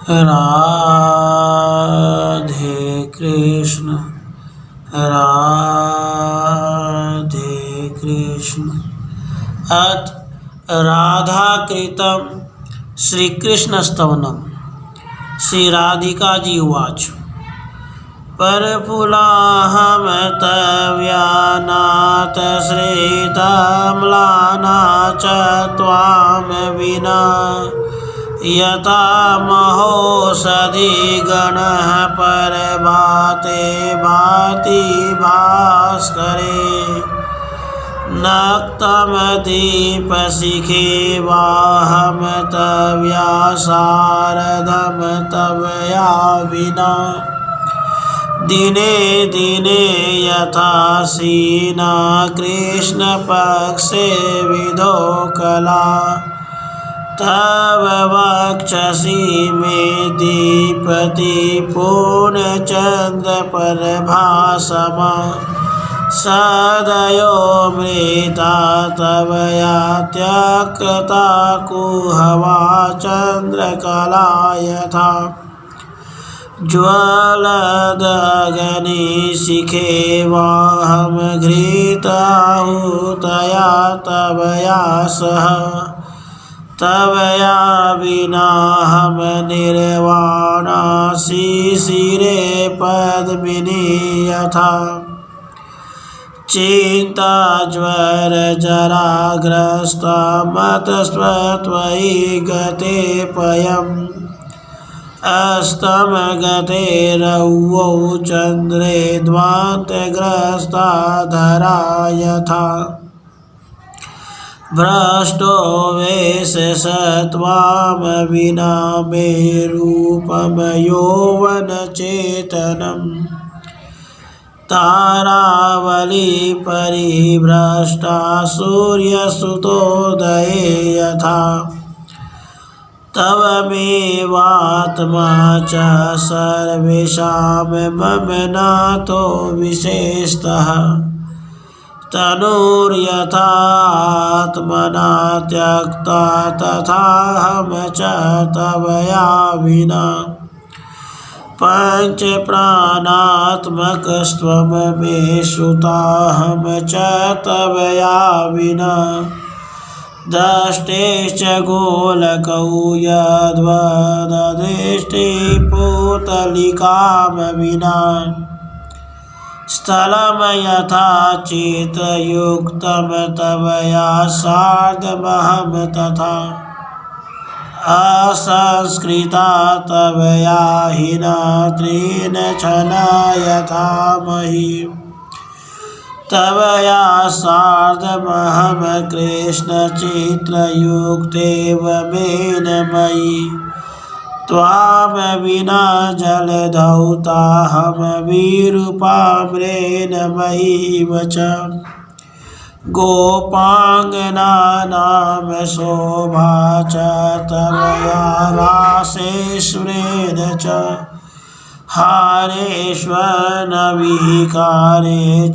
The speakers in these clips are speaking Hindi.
राधे कृष्ण राधे कृष्ण। अथ राधाकृतं श्रीकृष्णस्तवनम्। श्री राधिका जी उवाच। परफुलाहमतव्यानाथ श्रितम्लाना च त्वां विना यथा महोषधि गणः परभाते भाति भास्करे नक्तमदीपशिखे वाहं तव्यासारथं तवया विना दिने दिने यथा सीना कृष्णपक्षे विधो कला तव वक्षसि मे दीपति पूर्णचन्द्रप्रभासमा सदयो मृता तवया त्यक्ता कुहवा चन्द्रकला यथा ज्वलदग्नि शिखे वाहं घृताहुतया तवया सह तवया विनाहं निर्वाणा शिशिरे पद्मिनी यथा चिन्ताज्वरजराग्रस्ता मतस्त्वयि गते पयम् अस्तमगते रौवौ चन्द्रे ध्वान्तग्रस्ता धरा यथा भ्रष्टो वेशस त्वां विना मे रूपं यौवनचेतनम् तारावली परिभ्रष्टा सूर्यसुतोदये यथा तवमेवात्मा च सर्वेषां मम नाथो विशेषतः तनुर्यथा आत्मना त्यक्ता तथाहं च तवया विना पञ्चप्राणात्मकस्त्वं मे श्रुताहं च तवया विना दष्टेश्च गोलकौ यद्वदृष्टे पूतलिकां विना स्थलं यथा चित्रयुक्तं तवया सार्धमहं तथा असंस्कृता तवया हिना तृणछना यथा मही तवया सार्धमहं कृष्णचित्रयुक्तेव मयि त्वां विना जलधौताहं विरूपाम्रेण मयीव च गोपाङ्गनानां शोभा च तवया रासेश्वरेण च हारेष्वनविकारे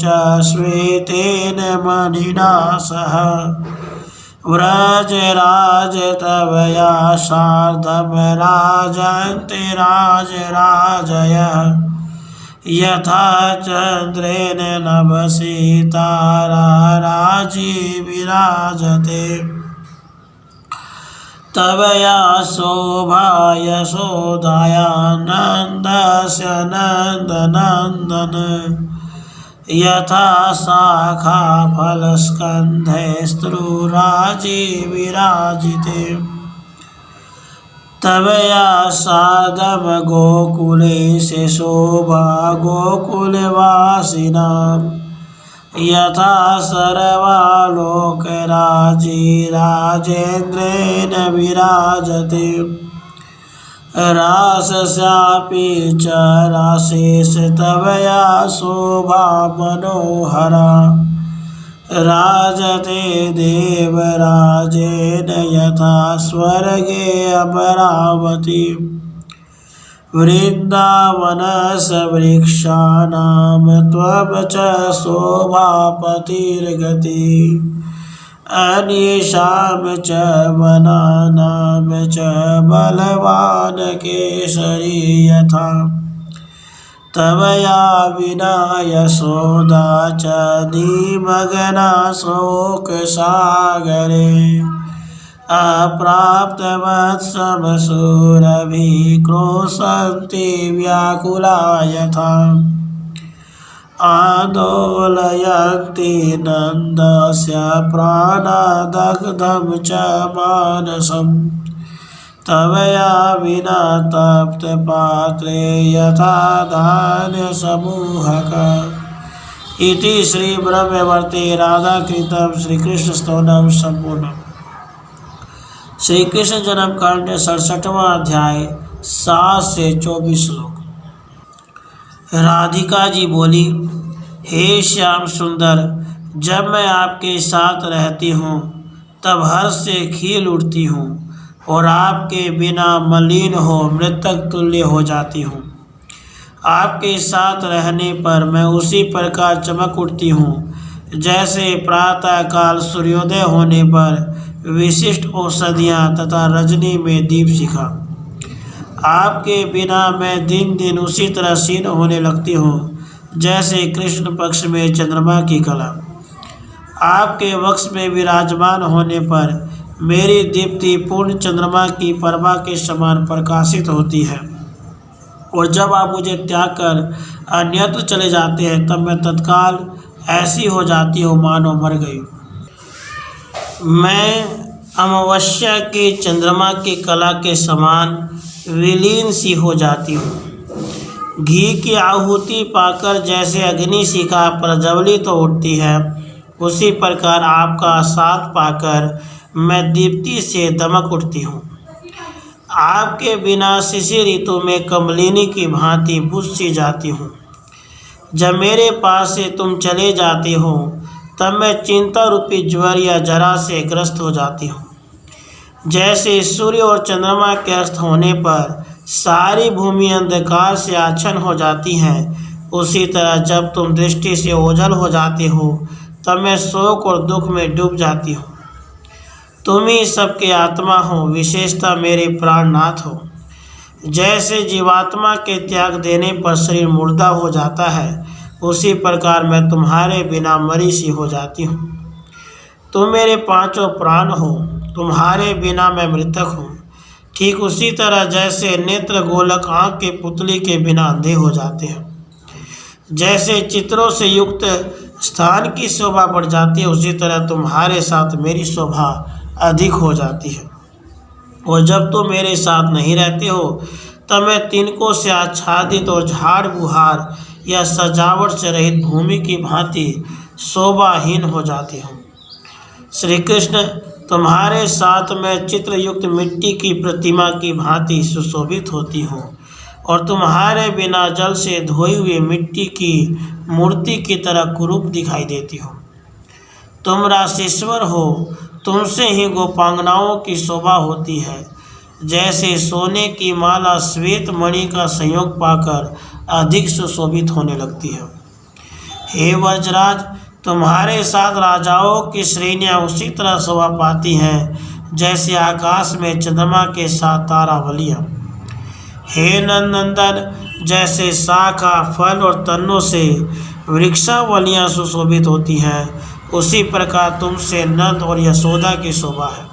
च श्वेतेन मणिना सह व्रजराज तवया सार्धं राजन्ते राजराजयः यथा चन्द्रेण नभसि ताराराजी विराजते तवया शोभा यशोदाया नन्दस्य नन्दनन्दन यथा शाखा फलस्कन्धे स्त्रुराजी विराजिते तवया सार्धं गोकुले शोभा गोकुलवासिनां यथा सर्वालोकराजी राजेन्द्रेण विराजते रासस्यापि च राशेष तवया शोभा मनोहरा राजते देवराजेन यथा स्वर्गे अमरावती वृन्दावनसवृक्षाणां त्वं च शोभापतिर्गति अन्येषां च वनानां च बलवान् केसरी यथा तवया विना यशोदा च निमग्ना शोकसागरे अप्राप्तवत्समसुरभिः क्रोशन्ति व्याकुला यथा आन्दोलयन्ति नन्दस्य प्राणदग्धं च मानसम् तवया विना तप्तपात्रे यथा धान्यसमूहक। इति श्रीब्रह्मवर्ते राधाकृतं श्रीकृष्णस्तवनं सम्पूर्णम्। श्री कृष्ण जन्म कांड 67वां अध्याय 7 से 24 श्लोक। राधिका जी बोली, हे श्याम सुंदर, जब मैं आपके साथ रहती हूँ तब हर्ष से खिल उठती हूँ और आपके बिना मलिन हो मृतक तुल्य हो जाती हूँ। आपके साथ रहने पर मैं उसी प्रकार चमक उठती हूँ जैसे प्रातःकाल सूर्योदय होने पर विशिष्ट औषधियाँ तथा रजनी में दीपशिखा। आपके बिना मैं दिन दिन उसी तरह क्षीण होने लगती हूँ जैसे कृष्ण पक्ष में चंद्रमा की कला। आपके वक्ष में विराजमान होने पर मेरी दीप्ति पूर्ण चंद्रमा की प्रभा के समान प्रकाशित होती है, और जब आप मुझे त्याग कर अन्यत्र चले जाते हैं तब मैं तत्काल ऐसी हो जाती हूँ मानो मर गई। मैं अमावस्या के चंद्रमा की कला के समान विलीन सी हो जाती हूँ। घी की आहुति पाकर जैसे अग्नि शिखा प्रज्वलित तो उठती है, उसी प्रकार आपका साथ पाकर मैं दीप्ति से दमक उठती हूँ। आपके बिना शिशिर ऋतु में कमलिनी की भांति बुझ सी जाती हूँ। जब मेरे पास से तुम चले जाते हो तब मैं चिंता रूपी ज्वर या जरा से ग्रस्त हो जाती हूँ। जैसे सूर्य और चंद्रमा के अस्त होने पर सारी भूमि अंधकार से आच्छन्न हो जाती है, उसी तरह जब तुम दृष्टि से ओझल हो जाते हो तब मैं शोक और दुख में डूब जाती हूँ। तुम ही सबके आत्मा हो, विशेषता मेरे प्राणनाथ हो। जैसे जीवात्मा के त्याग देने पर शरीर मुर्दा हो जाता है, उसी प्रकार मैं तुम्हारे बिना मरी सी हो जाती हूँ। तुम मेरे पांचों प्राण हो, तुम्हारे बिना मैं मृतक हूँ। ठीक उसी तरह जैसे नेत्र गोलक आँख के पुतली के बिना अंधे हो जाते हैं, जैसे चित्रों से युक्त स्थान की शोभा बढ़ जाती है, उसी तरह तुम्हारे साथ मेरी शोभा अधिक हो जाती है। और जब तुम मेरे साथ नहीं रहते हो तब मैं तिनकों से आच्छादित और झाड़ बुहार या सजावट से रहित भूमि की भांति शोभाहीन हो जाती हूँ। श्री कृष्ण, तुम्हारे साथ मैं चित्रयुक्त मिट्टी की प्रतिमा की भांति सुशोभित होती हूँ और तुम्हारे बिना जल से धोई हुई मिट्टी की मूर्ति की तरह कुरूप दिखाई देती हूँ। तुम राशेश्वर हो, तुमसे ही गोपांगनाओं की शोभा होती है। जैसे सोने की माला श्वेत मणि का संयोग पाकर अधिक सुशोभित होने लगती है। हे वज्रराज, तुम्हारे साथ राजाओं की श्रेणियाँ उसी तरह शोभा पाती हैं जैसे आकाश में चंद्रमा के साथ तारावलियाँ। हे नंदनंदन, जैसे शाखा फल और तनों से वृक्षावलियाँ सुशोभित होती हैं, उसी प्रकार तुमसे नंद और यशोदा की शोभा है।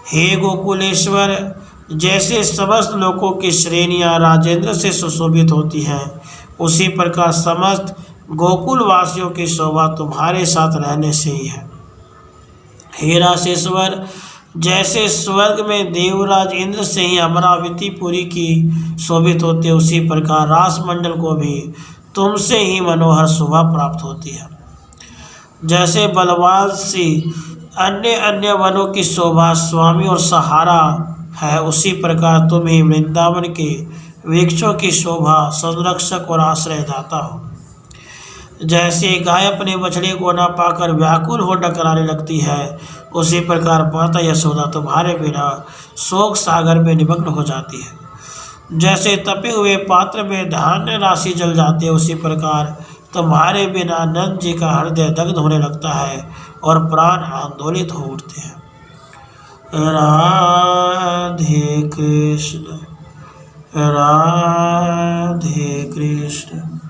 हे गोकुलेश्वर, जैसे समस्त लोकों की श्रेणियाँ राजेंद्र से सुशोभित होती हैं, उसी प्रकार समस्त गोकुल वासियों की शोभा तुम्हारे साथ रहने से ही है। हे राशेश्वर, जैसे स्वर्ग में देवराज इंद्र से ही अमरावतीपुरी की शोभित होती है, उसी प्रकार रासमंडल को भी तुमसे ही मनोहर शोभा प्राप्त होती है। जैसे बलवान सी अन्य अन्य वनों की शोभा स्वामी और सहारा है, उसी प्रकार तुम ही वृंदावन के वृक्षों की शोभा संरक्षक और आश्रयदाता हो। जैसे गाय अपने बछड़े को न पाकर व्याकुल हो डकराने लगती है, उसी प्रकार माता यशोदा तुम्हारे बिना शोक सागर में निमग्न हो जाती है। जैसे तपे हुए पात्र में धान्य राशि जल जाती है, उसी प्रकार तुम्हारे बिना नंद जी का हृदय दग्ध होने लगता है और प्राण आंदोलित हो उठते हैं। राधे कृष्ण, राधे कृष्ण।